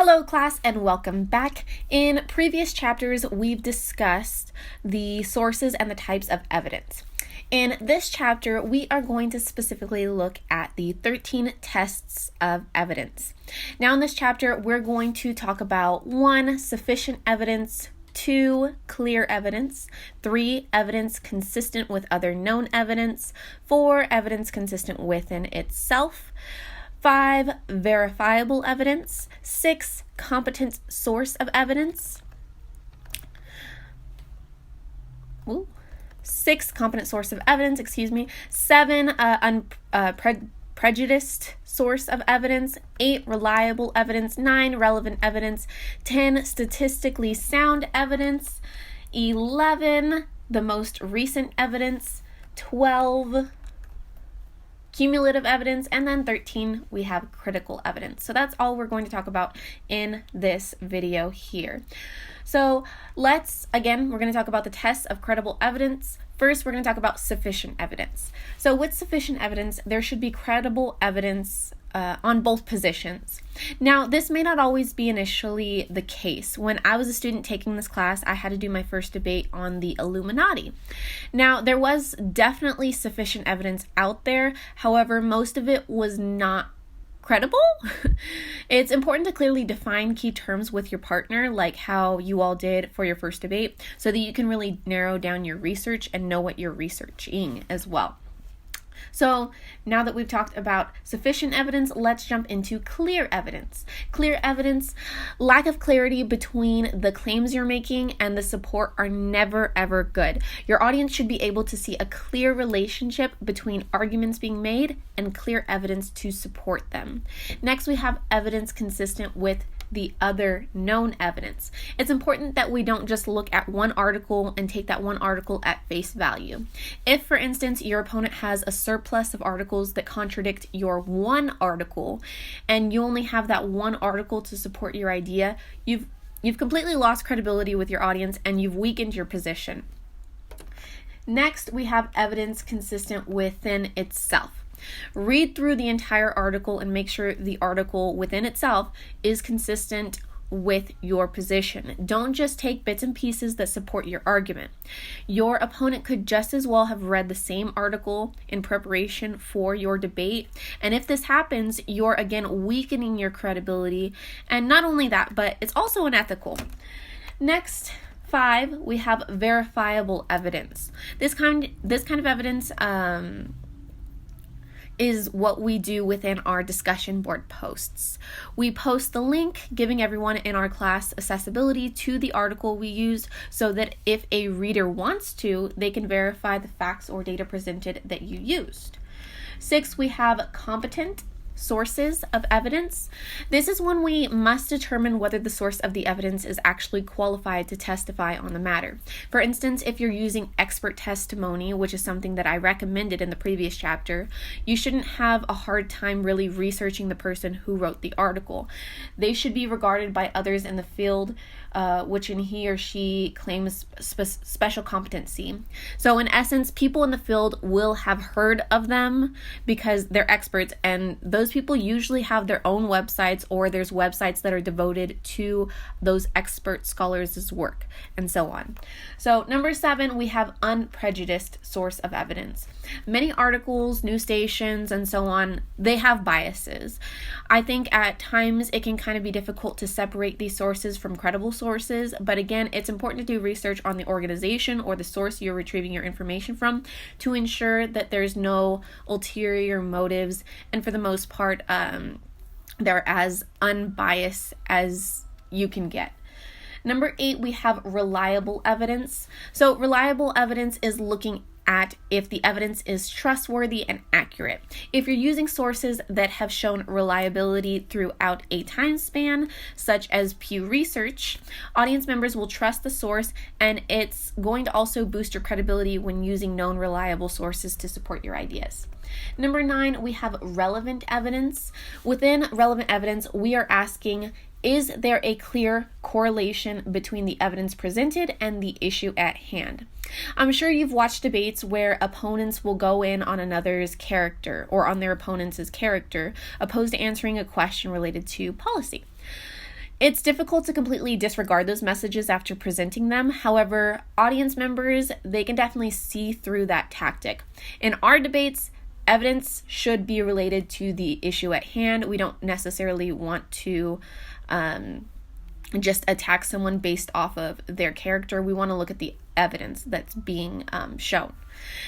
Hello class and welcome back. In previous chapters, we've discussed the sources and the types of evidence. In this chapter, we are going to specifically look at the 13 tests of evidence. Now in this chapter, we're going to talk about 1, sufficient evidence, 2, clear evidence, 3, evidence consistent with other known evidence, 4, evidence consistent within itself, 5, verifiable evidence, 6, competent source of evidence, 7, prejudiced source of evidence, 8, reliable evidence, 9, relevant evidence, 10, statistically sound evidence, 11, the most recent evidence, 12, cumulative evidence, and then 13, we have critical evidence. So that's all we're going to talk about in this video here. So we're going to talk about the tests of credible evidence. First, we're going to talk about sufficient evidence. So with sufficient evidence, there should be credible evidence on both positions. Now, this may not always be initially the case. When I was a student taking this class, I had to do my first debate on the Illuminati. Now, there was definitely sufficient evidence out there. However, most of it was not credible. It's important to clearly define key terms with your partner, like how you all did for your first debate, so that you can really narrow down your research and know what you're researching as well. So now that we've talked about sufficient evidence, let's jump into clear evidence. Clear evidence, lack of clarity between the claims you're making and the support are never ever good. Your audience should be able to see a clear relationship between arguments being made and clear evidence to support them. Next, we have evidence consistent with the other known evidence. It's important that we don't just look at one article and take that one article at face value. If, for instance, your opponent has a surplus of articles that contradict your one article, and you only have that one article to support your idea, you've completely lost credibility with your audience and you've weakened your position. Next, we have evidence consistent within itself. Read through the entire article and make sure the article within itself is consistent with your position. Don't just take bits and pieces that support your argument. Your opponent could just as well have read the same article in preparation for your debate. And if this happens, you're again weakening your credibility. And not only that, but it's also unethical. Next, 5, we have verifiable evidence. This kind of evidence is what we do within our discussion board posts. We post the link, giving everyone in our class accessibility to the article we used so that if a reader wants to, they can verify the facts or data presented that you used. 6, we have competent sources of evidence. This is when we must determine whether the source of the evidence is actually qualified to testify on the matter. For instance, if you're using expert testimony, which is something that I recommended in the previous chapter, you shouldn't have a hard time really researching the person who wrote the article. They should be regarded by others in the field, which in he or she claims special competency. So in essence, people in the field will have heard of them because they're experts, and those people usually have their own websites, or there's websites that are devoted to those expert scholars' work, and so on. So number 7, we have unprejudiced source of evidence. Many articles, news stations, and so on, they have biases. I think at times it can kind of be difficult to separate these sources from credible sources, but again, it's important to do research on the organization or the source you're retrieving your information from to ensure that there's no ulterior motives, and for the most part, they're as unbiased as you can get. Number 8, we have reliable evidence. So reliable evidence is looking at if the evidence is trustworthy and accurate. If you're using sources that have shown reliability throughout a time span, such as Pew Research, audience members will trust the source, and it's going to also boost your credibility when using known reliable sources to support your ideas. Number 9, we have relevant evidence. Within relevant evidence, we are asking, is there a clear correlation between the evidence presented and the issue at hand? I'm sure you've watched debates where opponents will go in on another's character or on their opponent's character, opposed to answering a question related to policy. It's difficult to completely disregard those messages after presenting them. However, audience members, they can definitely see through that tactic. In our debates, evidence should be related to the issue at hand. We don't necessarily want to just attack someone based off of their character. We want to look at the evidence that's being shown.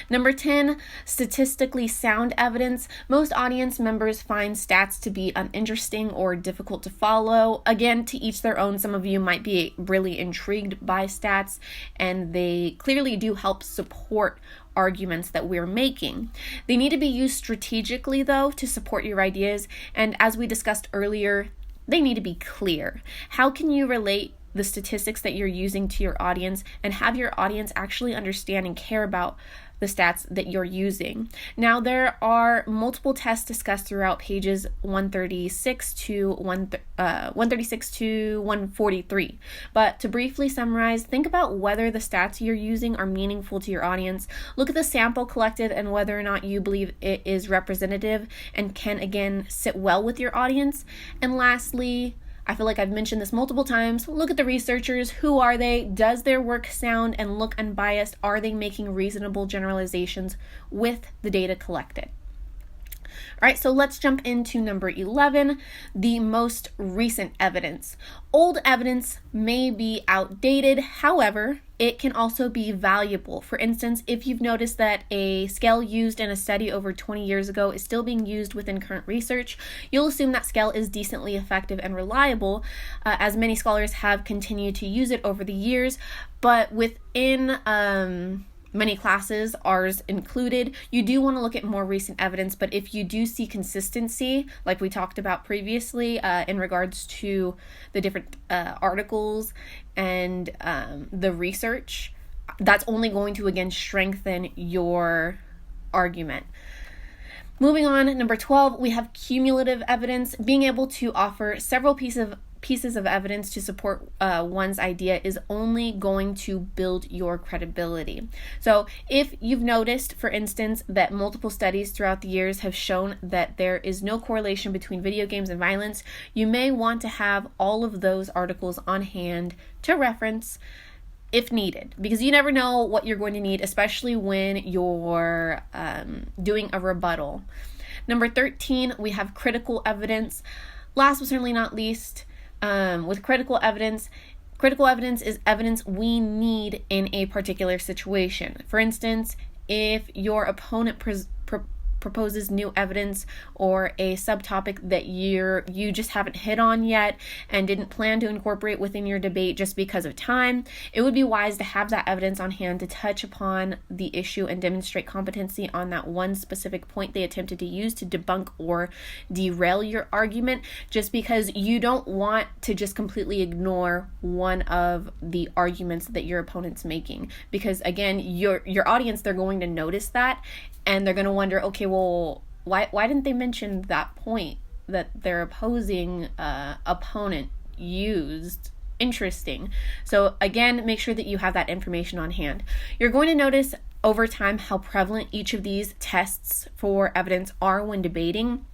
Number 10, statistically sound evidence. Most audience members find stats to be uninteresting or difficult to follow. Again, to each their own. Some of you might be really intrigued by stats, and they clearly do help support arguments that we're making. They need to be used strategically, though, to support your ideas. And as we discussed earlier, they need to be clear. How can you relate the statistics that you're using to your audience and have your audience actually understand and care about the stats that you're using? Now, there are multiple tests discussed throughout pages 136 to 143. But to briefly summarize, think about whether the stats you're using are meaningful to your audience. Look at the sample collected and whether or not you believe it is representative and can, again, sit well with your audience. And lastly, I feel like I've mentioned this multiple times. Look at the researchers. Who are they? Does their work sound and look unbiased? Are they making reasonable generalizations with the data collected? All right, so let's jump into number 11, the most recent evidence. Old evidence may be outdated, however, it can also be valuable. For instance, if you've noticed that a scale used in a study over 20 years ago is still being used within current research, you'll assume that scale is decently effective and reliable, as many scholars have continued to use it over the years. But within many classes, ours included, you do want to look at more recent evidence. But if you do see consistency, like we talked about previously in regards to the different articles and the research, that's only going to, again, strengthen your argument. Moving on, number 12, we have cumulative evidence. Being able to offer several pieces of evidence to support one's idea is only going to build your credibility. So if you've noticed, for instance, that multiple studies throughout the years have shown that there is no correlation between video games and violence, you may want to have all of those articles on hand to reference if needed, because you never know what you're going to need, especially when you're doing a rebuttal. Number 13, we have critical evidence. Last but certainly not least, with critical evidence is evidence we need in a particular situation. For instance, if your opponent proposes new evidence or a subtopic that you just haven't hit on yet and didn't plan to incorporate within your debate just because of time, it would be wise to have that evidence on hand to touch upon the issue and demonstrate competency on that one specific point they attempted to use to debunk or derail your argument, just because you don't want to just completely ignore one of the arguments that your opponent's making, because again, your audience, they're going to notice that and they're going to wonder, okay, well, why didn't they mention that point that their opposing opponent used? Interesting. So again, make sure that you have that information on hand. You're going to notice over time how prevalent each of these tests for evidence are when debating.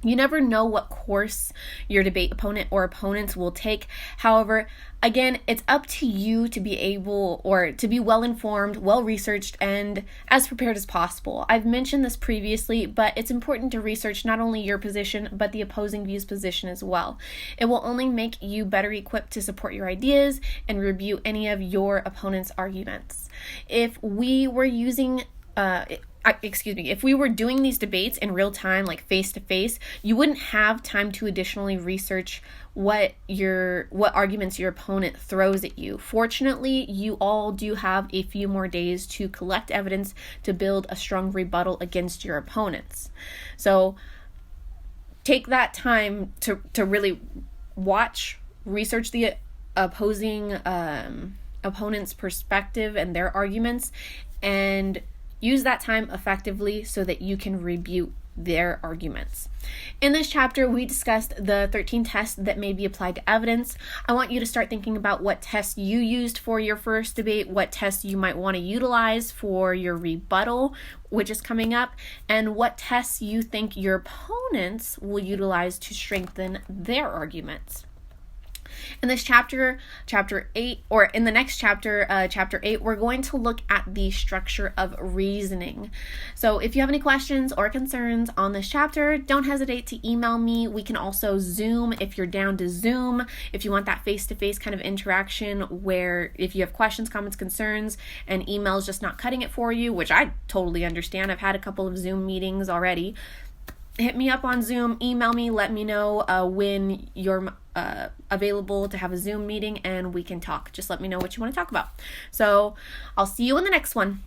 You never know what course your debate opponent or opponents will take. However, again, it's up to you to be able or to be well-informed, well-researched, and as prepared as possible. I've mentioned this previously, but it's important to research not only your position, but the opposing view's position as well. It will only make you better equipped to support your ideas and review any of your opponent's arguments. If we were doing these debates in real time, like face to face, you wouldn't have time to additionally research what arguments your opponent throws at you. Fortunately, you all do have a few more days to collect evidence to build a strong rebuttal against your opponents. So take that time to really research the opposing opponent's perspective and their arguments, and use that time effectively so that you can rebut their arguments. In this chapter, we discussed the 13 tests that may be applied to evidence. I want you to start thinking about what tests you used for your first debate, what tests you might want to utilize for your rebuttal, which is coming up, and what tests you think your opponents will utilize to strengthen their arguments. In this chapter 8, or in the next chapter, chapter 8, we're going to look at the structure of reasoning. So if you have any questions or concerns on this chapter, don't hesitate to email me. We can also Zoom if you're down to Zoom, if you want that face-to-face kind of interaction where if you have questions, comments, concerns, and email is just not cutting it for you, which I totally understand. I've had a couple of Zoom meetings already. Hit me up on Zoom, email me, let me know when you're available to have a Zoom meeting and we can talk. Just let me know what you want to talk about. So I'll see you in the next one.